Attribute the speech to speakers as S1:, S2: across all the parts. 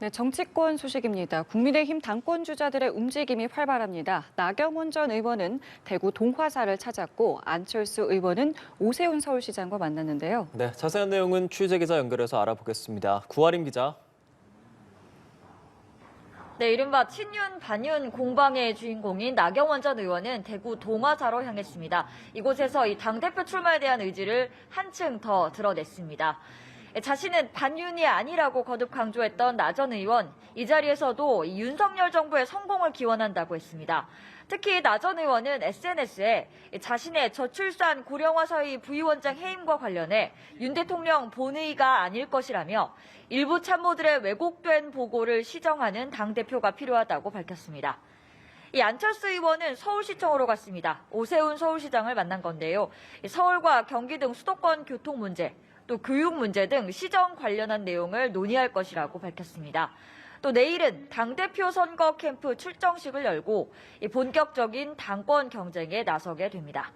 S1: 네, 정치권 소식입니다. 국민의힘 당권 주자들의 움직임이 활발합니다. 나경원 전 의원은 대구 동화사를 찾았고 안철수 의원은 오세훈 서울시장과 만났는데요.
S2: 네, 자세한 내용은 취재기자 연결해서 알아보겠습니다. 구하림 기자.
S3: 네, 이른바 친윤, 반윤 공방의 주인공인 나경원 전 의원은 대구 동화사로 향했습니다. 이곳에서 이 당대표 출마에 대한 의지를 한층 더 드러냈습니다. 자신은 반윤이 아니라고 거듭 강조했던 나 전 의원, 이 자리에서도 윤석열 정부의 성공을 기원한다고 했습니다. 특히 나 전 의원은 SNS에 자신의 저출산 고령화 사회 부위원장 해임과 관련해 윤 대통령 본의가 아닐 것이라며 일부 참모들의 왜곡된 보고를 시정하는 당대표가 필요하다고 밝혔습니다. 이 안철수 의원은 서울시청으로 갔습니다. 오세훈 서울시장을 만난 건데요. 서울과 경기 등 수도권 교통 문제, 또 교육 문제 등 시정 관련한 내용을 논의할 것이라고 밝혔습니다. 또 내일은 당대표 선거 캠프 출정식을 열고 본격적인 당권 경쟁에 나서게 됩니다.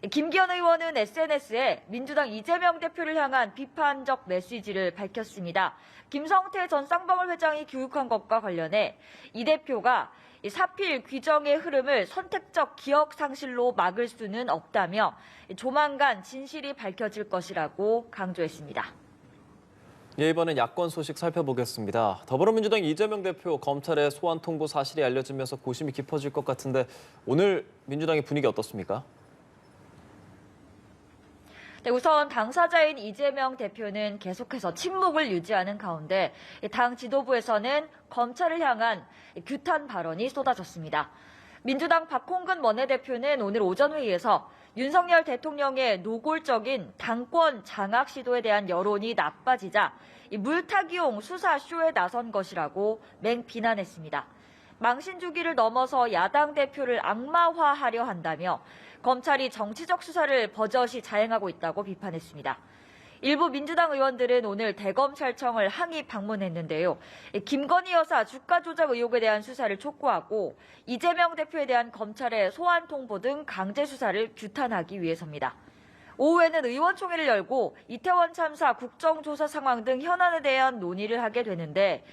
S3: 김기현 의원은 SNS에 민주당 이재명 대표를 향한 비판적 메시지를 밝혔습니다. 김성태 전 쌍방울 회장이 교육한 것과 관련해 이 대표가 사필 규정의 흐름을 선택적 기억 상실로 막을 수는 없다며 조만간 진실이 밝혀질 것이라고 강조했습니다.
S2: 예, 이번엔 야권 소식 살펴보겠습니다. 더불어민주당 이재명 대표 검찰의 소환 통보 사실이 알려지면서 고심이 깊어질 것 같은데 오늘 민주당의 분위기 어떻습니까?
S3: 네, 우선 당사자인 이재명 대표는 계속해서 침묵을 유지하는 가운데 당 지도부에서는 검찰을 향한 규탄 발언이 쏟아졌습니다. 민주당 박홍근 원내대표는 오늘 오전 회의에서 윤석열 대통령의 노골적인 당권 장악 시도에 대한 여론이 나빠지자 물타기용 수사쇼에 나선 것이라고 맹비난했습니다. 망신 주기를 넘어서 야당 대표를 악마화하려 한다며 검찰이 정치적 수사를 버젓이 자행하고 있다고 비판했습니다. 일부 민주당 의원들은 오늘 대검찰청을 항의 방문했는데요. 김건희 여사 주가 조작 의혹에 대한 수사를 촉구하고 이재명 대표에 대한 검찰의 소환 통보 등 강제 수사를 규탄하기 위해서입니다. 오후에는 의원총회를 열고 이태원 참사 국정조사 상황 등 현안에 대한 논의를 하게 되는데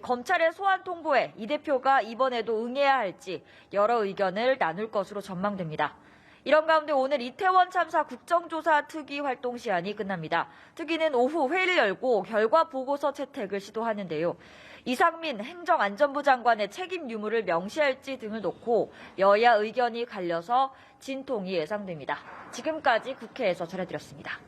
S3: 검찰의 소환 통보에 이 대표가 이번에도 응해야 할지 여러 의견을 나눌 것으로 전망됩니다. 이런 가운데 오늘 이태원 참사 국정조사 특위 활동 시한이 끝납니다. 특위는 오후 회의를 열고 결과 보고서 채택을 시도하는데요. 이상민 행정안전부 장관의 책임 유무를 명시할지 등을 놓고 여야 의견이 갈려서 진통이 예상됩니다. 지금까지 국회에서 전해드렸습니다.